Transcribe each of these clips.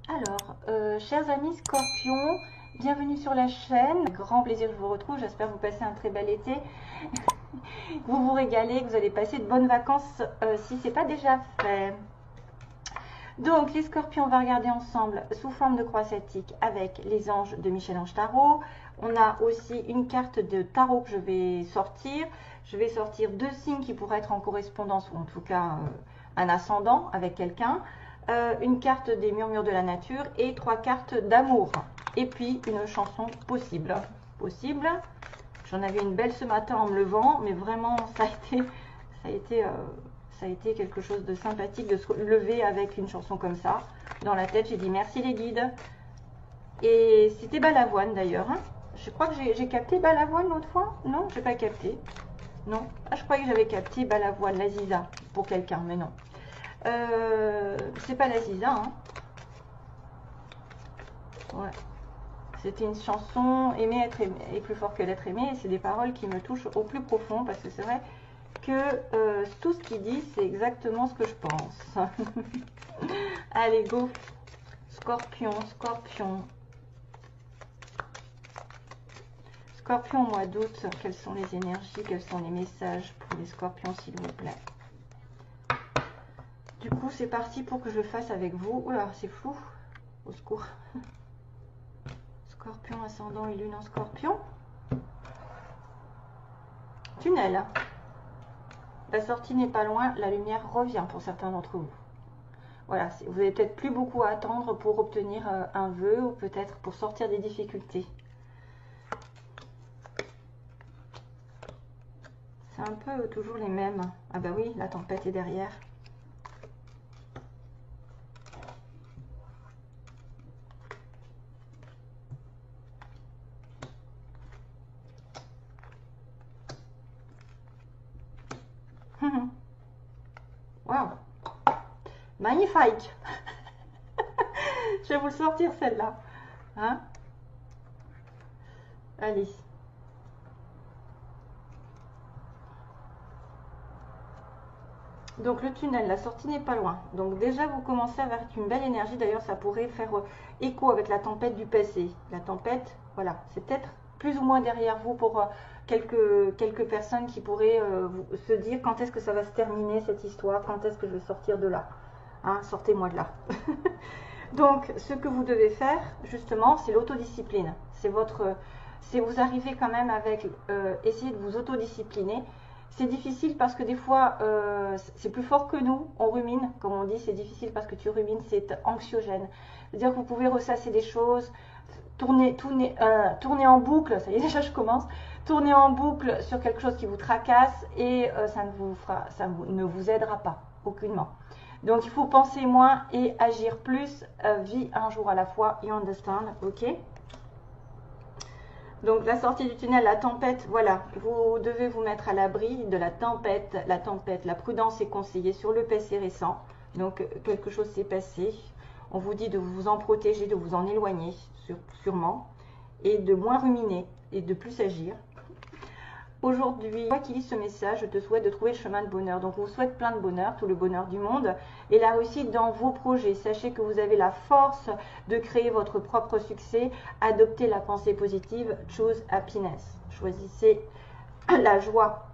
Alors, chers amis Scorpions, bienvenue sur la chaîne. Grand plaisir que je vous retrouve. J'espère que vous passez un très bel été. Vous vous régalez, que vous allez passer de bonnes vacances si ce n'est pas déjà fait. Donc, les Scorpions, on va regarder ensemble sous forme de croix celtique avec les anges de Michel-Ange Tarot. On a aussi une carte de tarot que je vais sortir. Je vais sortir 2 signes qui pourraient être en correspondance, ou en tout cas un ascendant avec quelqu'un. Une carte des murmures de la nature et 3 cartes d'amour. Et puis une chanson possible. J'en avais une belle ce matin en me levant, mais vraiment ça a été quelque chose de sympathique de se lever avec une chanson comme ça. Dans la tête, j'ai dit merci les guides. Et c'était Balavoine d'ailleurs. Hein. Je crois que j'ai capté Balavoine l'autre fois. Non, j'ai pas capté. Non. Ah, je croyais que j'avais capté Balavoine, la Ziza, pour quelqu'un, mais non. C'est pas la Ziza. Hein. Ouais. C'était une chanson Aimer être aimé est plus fort que l'être aimé. Et c'est des paroles qui me touchent au plus profond parce que c'est vrai que tout ce qu'il dit, c'est exactement ce que je pense. Allez, go. Scorpion, Scorpion. Scorpion au mois d'août, quelles sont les énergies, quels sont les messages pour les Scorpions, s'il vous plaît. Du coup, c'est parti pour que je le fasse avec vous. Oula, c'est flou. Au secours. Scorpion, ascendant et lune en Scorpion. Tunnel. La sortie n'est pas loin, la lumière revient pour certains d'entre vous. Voilà, vous n'avez peut-être plus beaucoup à attendre pour obtenir un vœu ou peut-être pour sortir des difficultés. C'est un peu toujours les mêmes. Ah bah oui, la tempête est derrière. Waouh, magnifique. Je vais vous le sortir celle-là. Hein? Allez. Donc le tunnel, la sortie n'est pas loin. Donc déjà vous commencez à avoir une belle énergie. D'ailleurs ça pourrait faire écho avec la tempête du passé. La tempête, voilà, c'est peut-être plus ou moins derrière vous pour quelques personnes qui pourraient se dire quand est-ce que ça va se terminer cette histoire, quand est-ce que je vais sortir de là. Hein, sortez-moi de là. Donc ce que vous devez faire justement, c'est l'autodiscipline. C'est vous arrivez quand même avec essayer de vous autodiscipliner. C'est difficile parce que des fois, c'est plus fort que nous, on rumine, comme on dit, c'est difficile parce que tu rumines, c'est anxiogène. C'est-à-dire que vous pouvez ressasser des choses, tourner en boucle, ça y est déjà je commence, tourner en boucle sur quelque chose qui vous tracasse et ça ne vous aidera pas, aucunement. Donc il faut penser moins et agir plus, vie un jour à la fois, you understand, ok? Donc la sortie du tunnel, la tempête, voilà, vous devez vous mettre à l'abri de la tempête. La prudence est conseillée sur le passé récent. Donc quelque chose s'est passé. On vous dit de vous en protéger, de vous en éloigner, sûrement, et de moins ruminer et de plus agir. Aujourd'hui, moi qui lis ce message, je te souhaite de trouver le chemin de bonheur. Donc, on vous souhaite plein de bonheur, tout le bonheur du monde et la réussite dans vos projets. Sachez que vous avez la force de créer votre propre succès. Adoptez la pensée positive. Choose happiness. Choisissez la joie.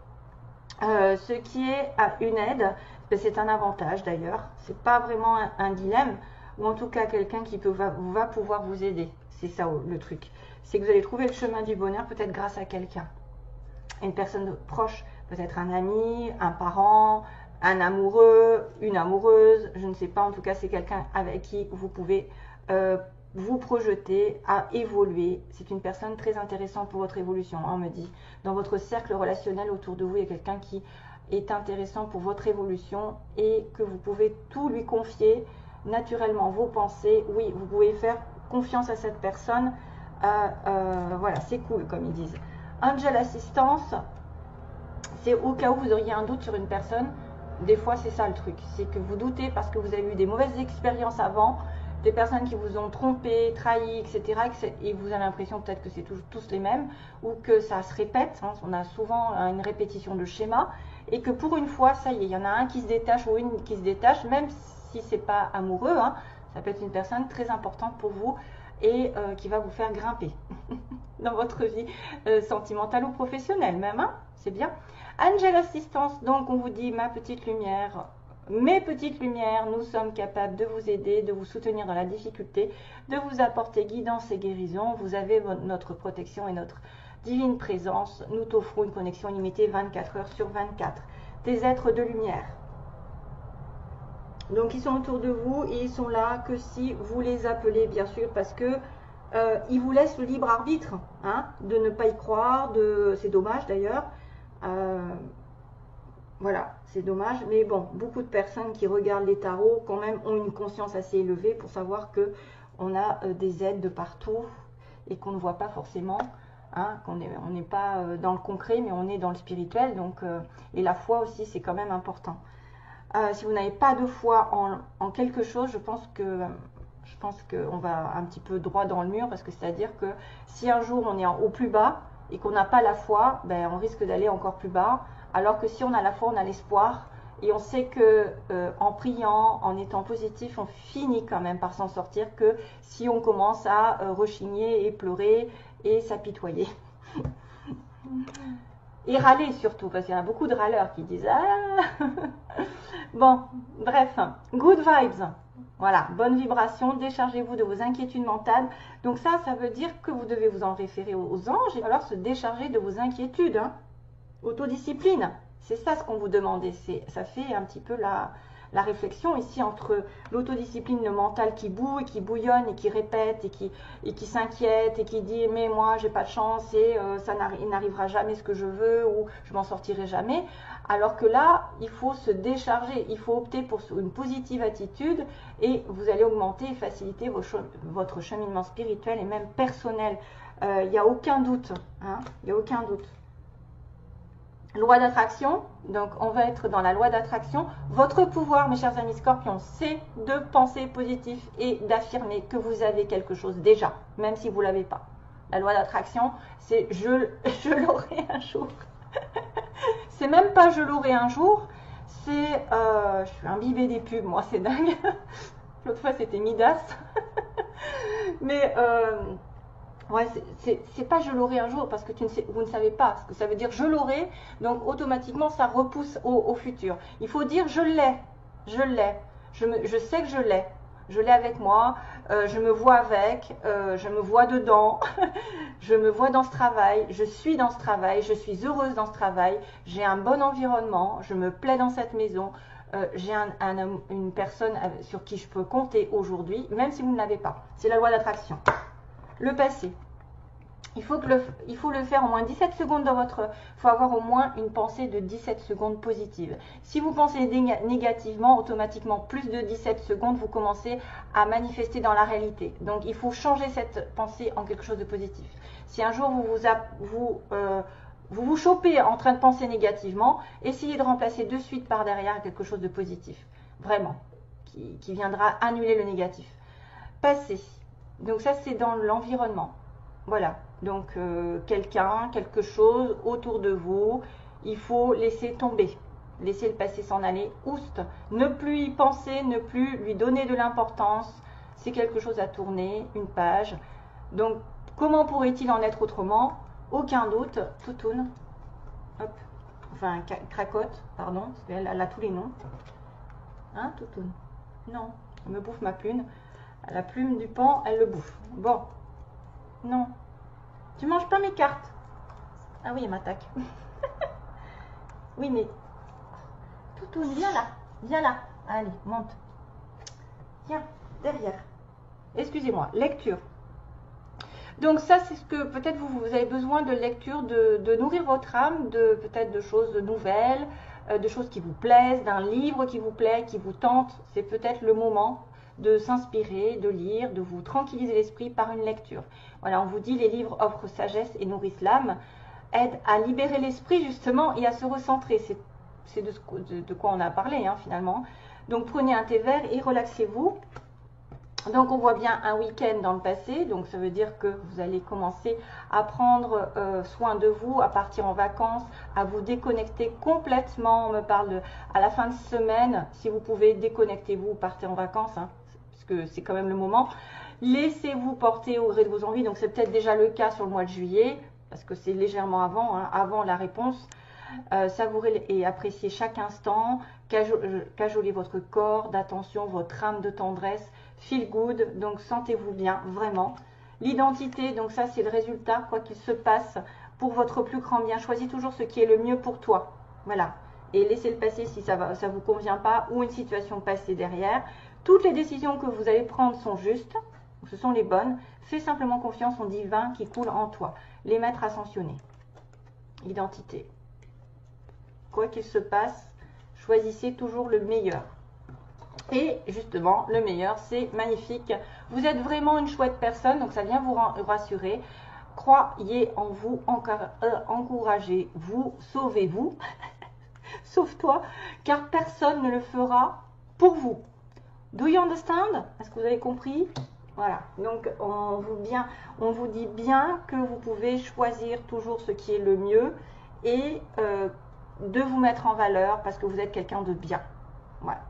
Ce qui est une aide, c'est un avantage d'ailleurs. C'est pas vraiment un dilemme, ou en tout cas quelqu'un qui va pouvoir vous aider. C'est ça le truc. C'est que vous allez trouver le chemin du bonheur peut-être grâce à quelqu'un. Une personne proche, peut-être un ami, un parent, un amoureux, une amoureuse, je ne sais pas, en tout cas c'est quelqu'un avec qui vous pouvez vous projeter à évoluer. C'est une personne très intéressante pour votre évolution, on me dit. Dans votre cercle relationnel autour de vous, il y a quelqu'un qui est intéressant pour votre évolution et que vous pouvez tout lui confier naturellement, vos pensées. Oui, vous pouvez faire confiance à cette personne. Voilà, c'est cool comme ils disent. Angel Assistance, c'est au cas où vous auriez un doute sur une personne. Des fois, c'est ça le truc. C'est que vous doutez parce que vous avez eu des mauvaises expériences avant, des personnes qui vous ont trompé, trahi, etc. Et vous avez l'impression peut-être que c'est tous les mêmes ou que ça se répète. Hein, on a souvent une répétition de schéma et que pour une fois, ça y est, il y en a un qui se détache ou une qui se détache, même si c'est pas amoureux. Hein, Ça peut être une personne très importante pour vous et qui va vous faire grimper dans votre vie sentimentale ou professionnelle même, hein, c'est bien. Angel Assistance, donc on vous dit ma petite lumière, mes petites lumières, nous sommes capables de vous aider, de vous soutenir dans la difficulté, de vous apporter guidance et guérison. Vous avez notre protection et notre divine présence. Nous t'offrons une connexion illimitée 24 heures sur 24. Des êtres de lumière. Donc ils sont autour de vous et ils sont là que si vous les appelez, bien sûr, parce que ils vous laissent le libre arbitre, hein, de ne pas y croire, c'est dommage d'ailleurs. Voilà, c'est dommage, mais bon, beaucoup de personnes qui regardent les tarots quand même ont une conscience assez élevée pour savoir que on a des aides de partout et qu'on ne voit pas forcément, hein, on n'est pas dans le concret, mais on est dans le spirituel, donc et la foi aussi, c'est quand même important. Si vous n'avez pas de foi en quelque chose, je pense qu'on va un petit peu droit dans le mur, parce que c'est-à-dire que si un jour on est au plus bas et qu'on n'a pas la foi, ben, on risque d'aller encore plus bas, alors que si on a la foi, on a l'espoir, et on sait que en priant, en étant positif, on finit quand même par s'en sortir, que si on commence à rechigner et pleurer et s'apitoyer. Et râler surtout, parce qu'il y en a beaucoup de râleurs qui disent « Ah !» Bon, bref, good vibes. Voilà, bonne vibration, déchargez-vous de vos inquiétudes mentales. Donc ça veut dire que vous devez vous en référer aux anges et alors se décharger de vos inquiétudes. Hein. Autodiscipline, c'est ça ce qu'on vous demandait. Ça fait un petit peu la réflexion ici entre l'autodiscipline, le mental qui boue et qui bouillonne et qui répète et qui s'inquiète et qui dit mais moi j'ai pas de chance et il n'arrivera jamais ce que je veux ou je m'en sortirai jamais. Alors que là, il faut se décharger, il faut opter pour une positive attitude et vous allez augmenter et faciliter votre cheminement spirituel et même personnel. Il n'y a aucun doute, hein, il n'y a aucun doute. Loi d'attraction, donc on va être dans la loi d'attraction. Votre pouvoir, mes chers amis scorpions, c'est de penser positif et d'affirmer que vous avez quelque chose déjà, même si vous ne l'avez pas. La loi d'attraction, c'est je l'aurai un jour. C'est même pas je l'aurai un jour, c'est je suis imbibée des pubs, moi c'est dingue. L'autre fois c'était Midas. Mais ouais, c'est pas je l'aurai un jour parce que vous ne savez pas ce que ça veut dire je l'aurai, donc automatiquement ça repousse au futur. Il faut dire je l'ai, je sais que je l'ai avec moi, je me vois avec, je me vois dedans, je me vois dans ce travail, je suis dans ce travail, je suis heureuse dans ce travail, j'ai un bon environnement, je me plais dans cette maison, j'ai une personne sur qui je peux compter aujourd'hui, même si vous ne l'avez pas. C'est la loi d'attraction. Le passé. Il faut le faire au moins 17 secondes dans votre... Il faut avoir au moins une pensée de 17 secondes positive. Si vous pensez négativement, automatiquement, plus de 17 secondes, vous commencez à manifester dans la réalité. Donc, il faut changer cette pensée en quelque chose de positif. Si un jour vous chopez en train de penser négativement, essayez de remplacer de suite par derrière quelque chose de positif. Vraiment. Qui viendra annuler le négatif. Passé. Donc ça, c'est dans l'environnement. Voilà. Donc, quelqu'un, quelque chose autour de vous, il faut laisser tomber. Laisser le passé s'en aller. Oust. Ne plus y penser, ne plus lui donner de l'importance. C'est quelque chose à tourner, une page. Donc, comment pourrait-il en être autrement? Aucun doute. Toutoune. Hop. Enfin, cracotte, pardon. Parce qu'elle a tous les noms. Hein, Toutoune? Non. Elle me bouffe ma plume. La plume du pan, elle le bouffe. Bon. Non. Tu manges pas mes cartes. Ah oui, elle m'attaque. Oui, mais... Toutoune, viens là. Viens là. Allez, monte. Tiens, derrière. Excusez-moi. Lecture. Donc ça, c'est ce que peut-être vous avez besoin de lecture, de nourrir votre âme, peut-être de choses nouvelles, de choses qui vous plaisent, d'un livre qui vous plaît, qui vous tente. C'est peut-être le moment de s'inspirer, de lire, de vous tranquilliser l'esprit par une lecture. Voilà, on vous dit les livres offrent sagesse et nourrissent l'âme, aident à libérer l'esprit justement et à se recentrer. C'est de quoi on a parlé hein, finalement. Donc prenez un thé vert et relaxez-vous. Donc on voit bien un week-end dans le passé, donc ça veut dire que vous allez commencer à prendre soin de vous, à partir en vacances, à vous déconnecter complètement. On me parle à la fin de semaine, si vous pouvez déconnectez-vous, partez en vacances, hein, parce puisque c'est quand même le moment. Laissez-vous porter au gré de vos envies. Donc c'est peut-être déjà le cas sur le mois de juillet, parce que c'est légèrement avant, hein, avant la réponse. Savourez et appréciez chaque instant. Cajolez votre corps d'attention, votre âme de tendresse. Feel good, donc sentez-vous bien, vraiment. L'identité, donc ça c'est le résultat, quoi qu'il se passe, pour votre plus grand bien. Choisis toujours ce qui est le mieux pour toi. Voilà. Et laissez le passer si ça ne vous convient pas, ou une situation passée derrière. Toutes les décisions que vous allez prendre sont justes, ce sont les bonnes. Fais simplement confiance au divin qui coule en toi. Les maîtres ascensionnés. Identité. Quoi qu'il se passe, choisissez toujours le meilleur. Et justement, le meilleur, c'est magnifique. Vous êtes vraiment une chouette personne, donc ça vient vous rassurer. Croyez en vous, encouragez-vous, sauvez-vous. Sauve-toi, car personne ne le fera pour vous. Do you understand? Est-ce que vous avez compris? Voilà, donc on vous dit bien que vous pouvez choisir toujours ce qui est le mieux et de vous mettre en valeur parce que vous êtes quelqu'un de bien. Voilà.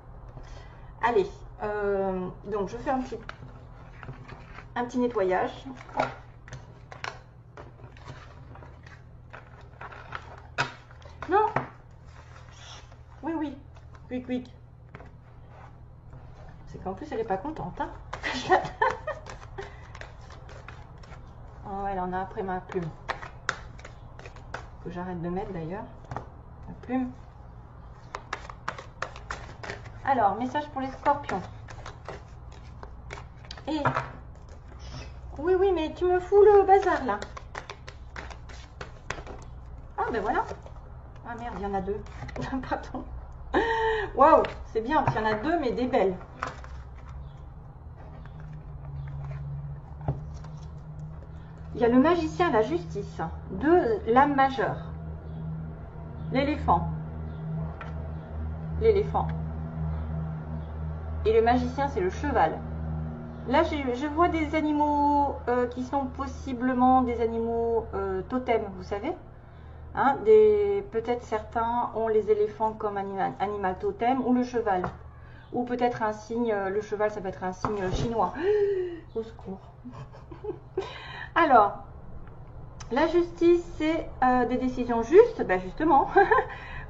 Allez, donc je fais un petit nettoyage. Non. Oui, oui. Quick, quick. C'est qu'en plus, elle n'est pas contente. Hein. Oh, elle en a après ma plume. Que j'arrête de mettre d'ailleurs. La plume. Alors, message pour les scorpions. Et... Oui, oui, mais tu me fous le bazar là. Ah, ben voilà. Ah merde, il y en a deux. Pardon. Waouh, c'est bien, parce qu'il y en a deux, mais des belles. Il y a le magicien, la justice, de l'âme majeure. L'éléphant. L'éléphant. Et le magicien, c'est le cheval. Là, je vois des animaux qui sont possiblement des animaux totems, vous savez. Hein, peut-être certains ont les éléphants comme animal totem ou le cheval. Ou peut-être un signe, le cheval, ça peut être un signe chinois. Au secours. Alors, la justice, c'est des décisions justes, ben justement,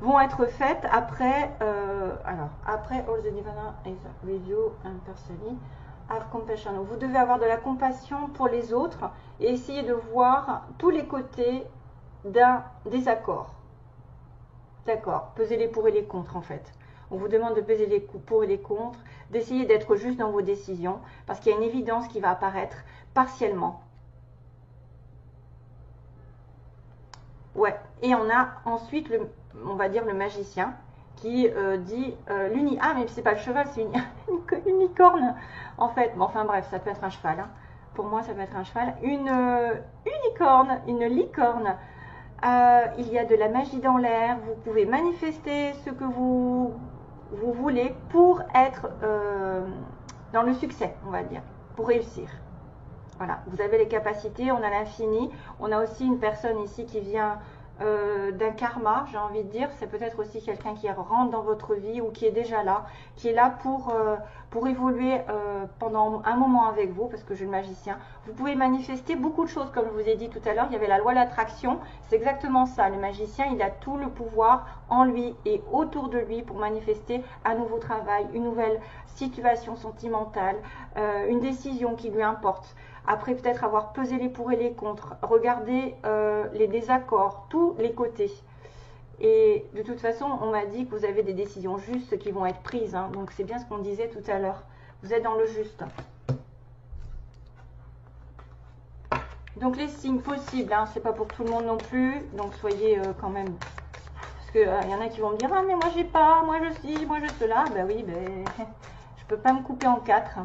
vont être faites après, après all the divine is review and personally have compassion. Vous devez avoir de la compassion pour les autres et essayer de voir tous les côtés d'un désaccord. D'accord, peser les pour et les contre en fait. On vous demande de peser les pour et les contre, d'essayer d'être juste dans vos décisions, parce qu'il y a une évidence qui va apparaître partiellement. Ouais, et on a ensuite, on va dire le magicien, qui dit ah mais c'est pas le cheval, c'est une unicorne en fait. Bon, enfin bref, ça peut être un cheval. Hein. Pour moi, ça peut être un cheval. Une unicorne, une licorne. Il y a de la magie dans l'air. Vous pouvez manifester ce que vous voulez pour être dans le succès, on va dire, pour réussir. Voilà, vous avez les capacités, on a l'infini. On a aussi une personne ici qui vient d'un karma, j'ai envie de dire. C'est peut-être aussi quelqu'un qui rentre dans votre vie ou qui est déjà là, qui est là pour évoluer pendant un moment avec vous, parce que je suis le magicien. Vous pouvez manifester beaucoup de choses, comme je vous ai dit tout à l'heure. Il y avait la loi de l'attraction, c'est exactement ça. Le magicien, il a tout le pouvoir en lui et autour de lui pour manifester un nouveau travail, une nouvelle situation sentimentale, une décision qui lui importe. Après peut-être avoir pesé les pour et les contre, regarder les désaccords, tous les côtés. Et de toute façon, on m'a dit que vous avez des décisions justes qui vont être prises. Hein, donc c'est bien ce qu'on disait tout à l'heure. Vous êtes dans le juste. Donc les signes possibles, hein, c'est pas pour tout le monde non plus. Donc soyez quand même... Parce qu'il y en a qui vont me dire « Ah mais moi j'ai pas, moi je suis, moi je cela. » Ben oui, ben, je peux pas me couper en quatre.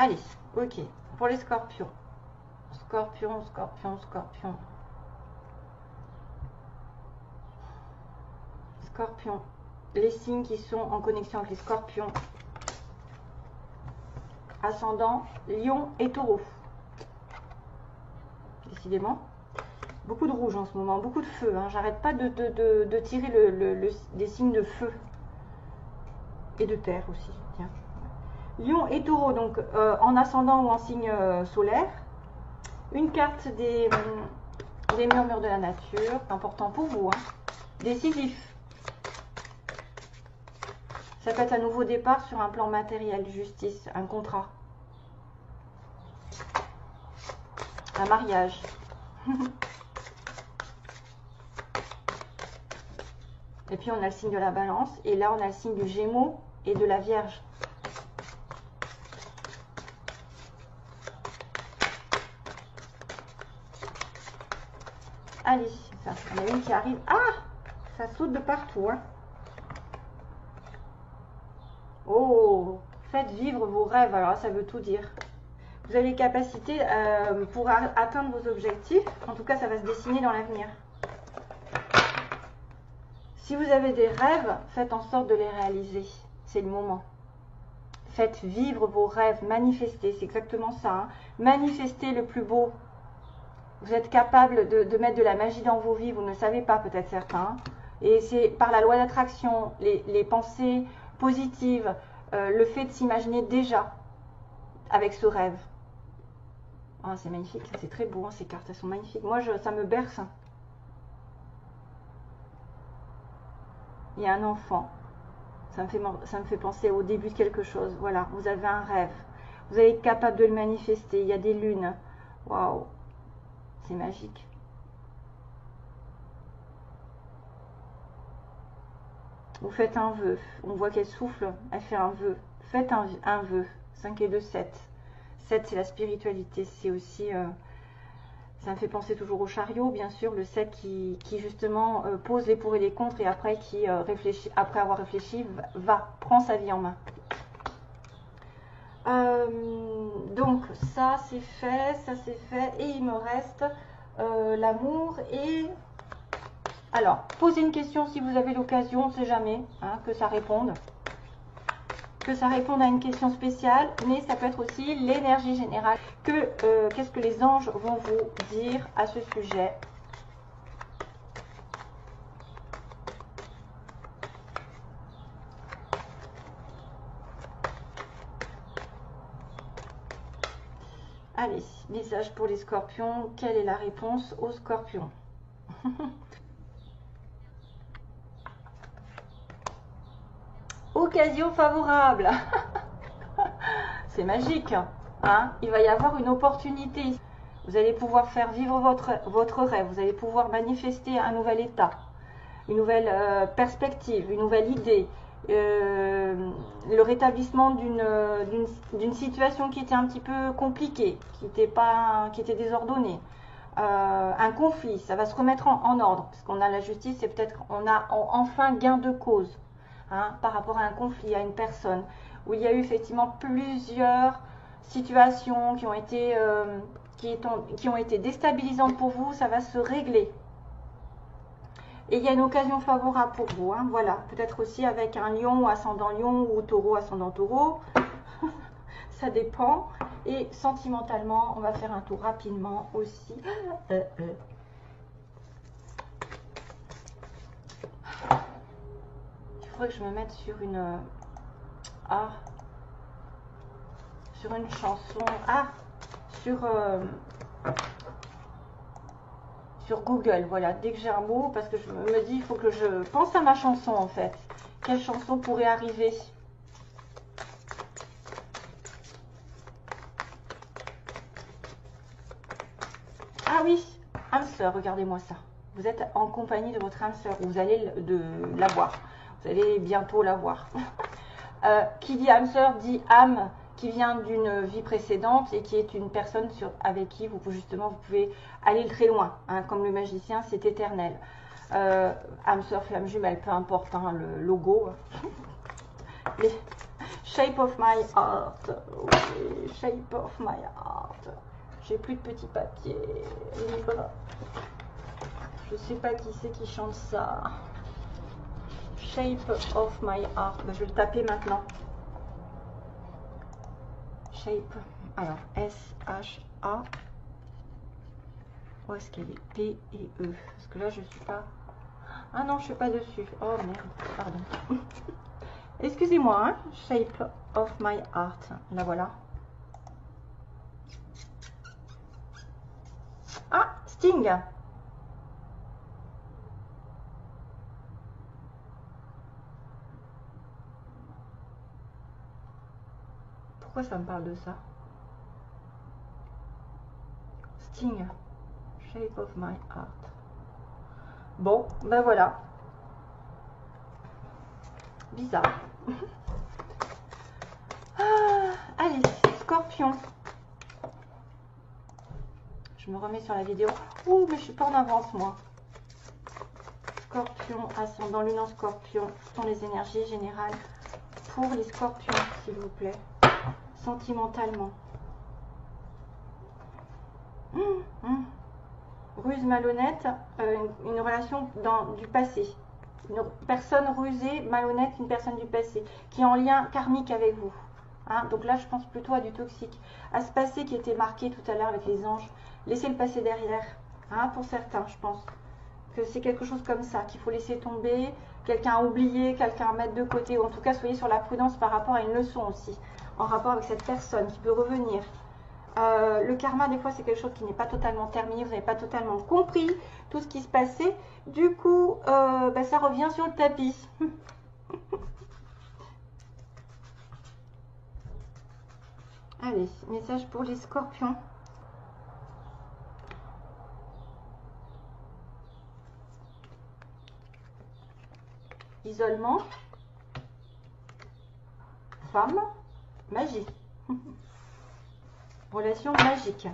Allez, ok. Pour les scorpions. Scorpion, scorpion, scorpion. Scorpion. Les signes qui sont en connexion avec les scorpions. ascendant Lion et Taureau. Décidément, beaucoup de rouge en ce moment, beaucoup de feu. Hein. J'arrête pas de tirer des signes de feu. Et de terre aussi. Tiens. Lion et Taureau, donc en ascendant ou en signe solaire. Une carte des murmures de la nature, important pour vous. Hein. Décisif. Ça peut être un nouveau départ sur un plan matériel, justice, un contrat. Un mariage. Et puis on a le signe de la balance. Et là on a le signe du Gémeaux et de la Vierge. Allez, ça, on a une qui arrive. Ah, ça saute de partout. Hein. Oh, faites vivre vos rêves. Alors ça veut tout dire. Vous avez les capacités pour atteindre vos objectifs. En tout cas, ça va se dessiner dans l'avenir. Si vous avez des rêves, faites en sorte de les réaliser. C'est le moment. Faites vivre vos rêves, manifestez. C'est exactement ça. Hein. Manifestez le plus beau. Vous êtes capable de mettre de la magie dans vos vies. Vous ne le savez pas, peut-être certains. Et c'est par la loi d'attraction, les pensées positives, le fait de s'imaginer déjà avec ce rêve. Oh, c'est magnifique, c'est très beau, hein, ces cartes, elles sont magnifiques. Moi, ça me berce. Hein. Il y a un enfant. Ça me fait penser au début de quelque chose. Voilà, vous avez un rêve. Vous allez être capable de le manifester. Il y a des lunes. Waouh, c'est magique. Vous faites un vœu. On voit qu'elle souffle. Elle fait un vœu. Faites un vœu. 5 et 2, 7. 7, c'est la spiritualité. C'est aussi... ça me fait penser toujours au chariot, bien sûr. Le 7 qui justement pose les pour et les contre et après qui réfléchit, après avoir réfléchi, prend sa vie en main. Donc, ça c'est fait. Et il me reste l'amour et... Alors, posez une question si vous avez l'occasion, on ne sait jamais, hein, que ça réponde. Que ça réponde à une question spéciale, mais ça peut être aussi l'énergie générale. Qu'est-ce que les anges vont vous dire à ce sujet? Allez, message pour les scorpions. Quelle est la réponse aux scorpions? Occasion favorable. C'est magique. Hein, il va y avoir une opportunité. Vous allez pouvoir faire vivre votre rêve. Vous allez pouvoir manifester un nouvel état, une nouvelle perspective, une nouvelle idée. Le rétablissement d'une situation qui était un petit peu compliquée, qui était désordonnée. Un conflit, ça va se remettre en ordre. Parce qu'on a la justice, c'est peut-être qu'on a enfin gain de cause. Hein, par rapport à un conflit, à une personne, où il y a eu effectivement plusieurs situations qui ont été déstabilisantes pour vous, ça va se régler. Et il y a une occasion favorable pour vous, hein, voilà, peut-être aussi avec un lion ou ascendant lion ou taureau ascendant taureau, ça dépend. Et sentimentalement, on va faire un tour rapidement aussi. Que je me mette sur une sur une chanson sur Google, voilà, dès que j'ai un mot, parce que je me dis il faut que je pense à ma chanson en fait, quelle chanson pourrait arriver. Ah oui, âme sœur, regardez-moi ça, vous êtes en compagnie de votre âme sœur, vous allez la voir. Vous allez bientôt la voir. Qui dit âme sœur dit âme qui vient d'une vie précédente et qui est une personne avec qui vous pouvez aller très loin. Hein, comme le magicien, c'est éternel. Âme sœur, flamme jumelle, peu importe hein, le logo. Shape of my heart. Okay. Shape of my heart. J'ai plus de petits papiers libres. Je sais pas qui c'est qui chante ça. Shape of my heart. Je vais le taper maintenant. Shape. Alors, S-H-A. Où est-ce qu'elle est? P et E. Parce que là, je suis pas... Ah non, je suis pas dessus. Oh merde, pardon. Excusez-moi, hein. Shape of my heart. La voilà. Ah, Sting. Pourquoi ça me parle de ça? Sting. Shape of my heart. Bon, ben voilà. Bizarre. Ah, allez, Scorpion. Je me remets sur la vidéo. Ouh, mais je suis pas en avance, moi. Scorpion, ascendant lune en Scorpion. Ce sont les énergies générales pour les Scorpions, s'il vous plaît. Sentimentalement. Ruse malhonnête, une relation du passé. Une personne rusée, malhonnête, une personne du passé, qui est en lien karmique avec vous. Hein, donc là, je pense plutôt à du toxique. À ce passé qui était marqué tout à l'heure avec les anges. Laissez le passé derrière. Hein, pour certains, je pense que c'est quelque chose comme ça, qu'il faut laisser tomber. Quelqu'un à oublier, quelqu'un à mettre de côté. Ou en tout cas, soyez sur la prudence par rapport à une leçon aussi. En rapport avec cette personne qui peut revenir. Le karma, des fois, c'est quelque chose qui n'est pas totalement terminé. Vous n'avez pas totalement compris tout ce qui se passait. Du coup, ça revient sur le tapis. Allez, message pour les Scorpions. Isolement. Femme. Magie. Relation magique.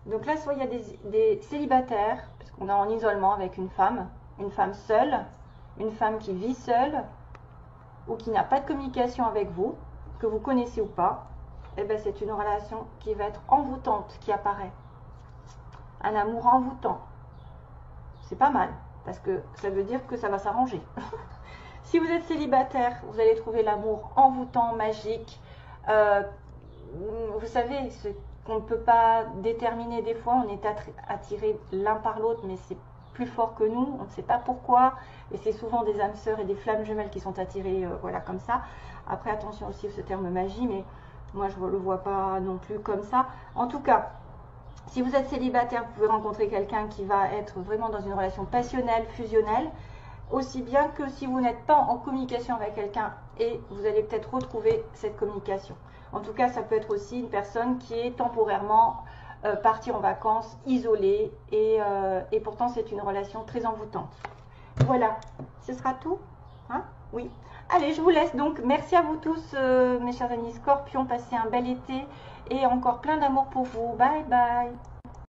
Donc là, soit il y a des célibataires, puisqu'on est en isolement avec une femme seule, une femme qui vit seule, ou qui n'a pas de communication avec vous, que vous connaissez ou pas, et ben c'est une relation qui va être envoûtante qui apparaît. Un amour envoûtant. C'est pas mal, parce que ça veut dire que ça va s'arranger. Si vous êtes célibataire, vous allez trouver l'amour envoûtant, magique. Vous savez, ce qu'on ne peut pas déterminer des fois, on est attiré l'un par l'autre, mais c'est plus fort que nous, on ne sait pas pourquoi, et c'est souvent des âmes sœurs et des flammes jumelles qui sont attirées, voilà, comme ça. Après, attention aussi à ce terme magie, mais moi je ne le vois pas non plus comme ça. En tout cas, si vous êtes célibataire, vous pouvez rencontrer quelqu'un qui va être vraiment dans une relation passionnelle, fusionnelle, aussi bien que si vous n'êtes pas en communication avec quelqu'un, et vous allez peut-être retrouver cette communication. En tout cas, ça peut être aussi une personne qui est temporairement partie en vacances, isolée, et pourtant c'est une relation très envoûtante. Voilà, ce sera tout, hein? Oui. Allez, je vous laisse donc. Merci à vous tous, mes chers amis Scorpions. Passez un bel été et encore plein d'amour pour vous. Bye bye.